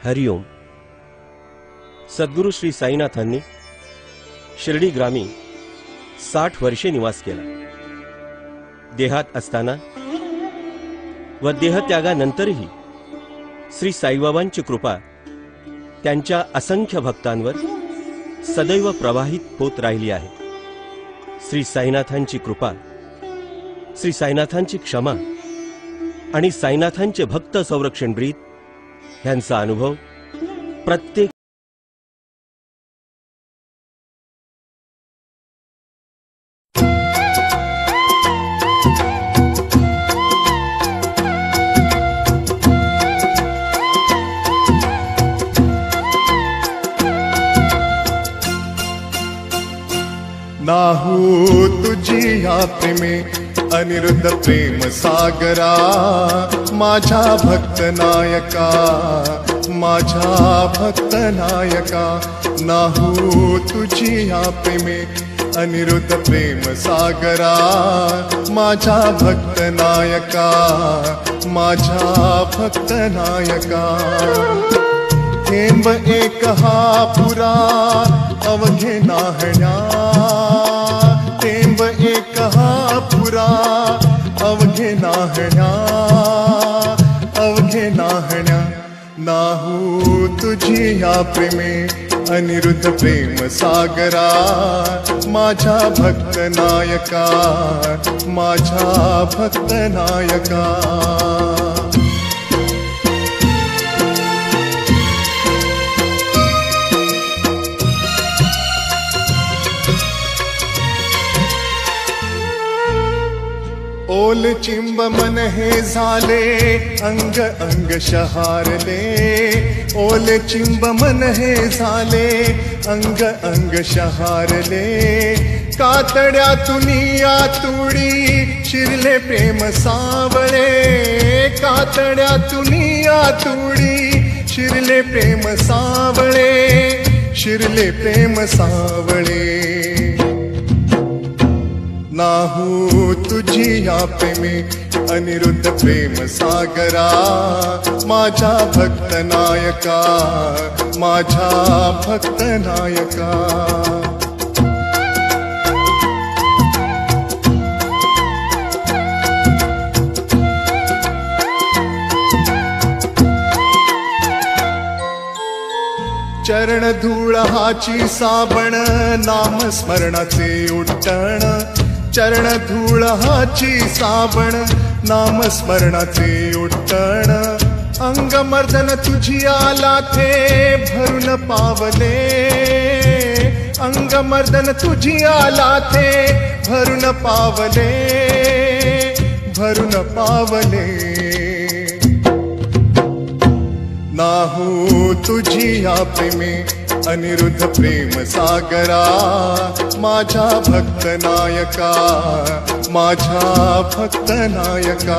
हरिओम. सद्गुरू श्री साईनाथांनी शिर्डी ग्रामी 60 वर्षे निवास केला. देहात असताना व देहत्यागानंतरही श्री साईबाबांची कृपा त्यांच्या असंख्य भक्तांवर सदैव प्रवाहित होत राहिली आहे. श्री साईनाथांची कृपा, श्री साईनाथांची क्षमा आणि साईनाथांचे भक्त संरक्षण ब्रीद यांचा अनुभव प्रत्येक नाहू तुझी या प्रेमे अनिरुद्ध प्रेम सागरा, माझा भक्त नायका, माझा भक्त नायका. नाहू तुझी या प्रेमे अनिरुद्ध प्रेम सागरा, माझा भक्त नायका, माझा भक्त नायका. थेंब एक हा पुरा अवघे नाहण्या, थेंब एक हा पुरा अवघे नाहण्या, अवघे नाहण्या. नाहू तुझी या प्रेमे अनिरुद्ध प्रेम सागरा, माझा भक्त नायका, माझा भक्त नायका. ओल चिंब मन हे झाले अंग अंग शहारले, ओल चिंब मन हे झाले अंग अंग शहारले. कातड्यातून आतुडी शिरले प्रेम सावळे, कातड्यातून आतुडी शिरले प्रेम सावळे, शिरले प्रेम सावळे. नाहू तुझी या प्रेमे अनिरुद्ध प्रेम सागरा, माझा भक्त नायका, माझा भक्त नायका. चरण धूळ हाची साबण, नाम स्मरणाचे उट्टण. चरण धूळ हाची साबण, नाम स्मरणाचे उट्टण. अंग मर्दन तुझी आला थे भरून पावले, अंग मर्दन तुझी आला थे भरून पावले, भरून पावले. नाहू तुझी या प्रेमे अनिरुद्ध प्रेम सागरा, माझा भक्त नायका, माझा भक्त नायका.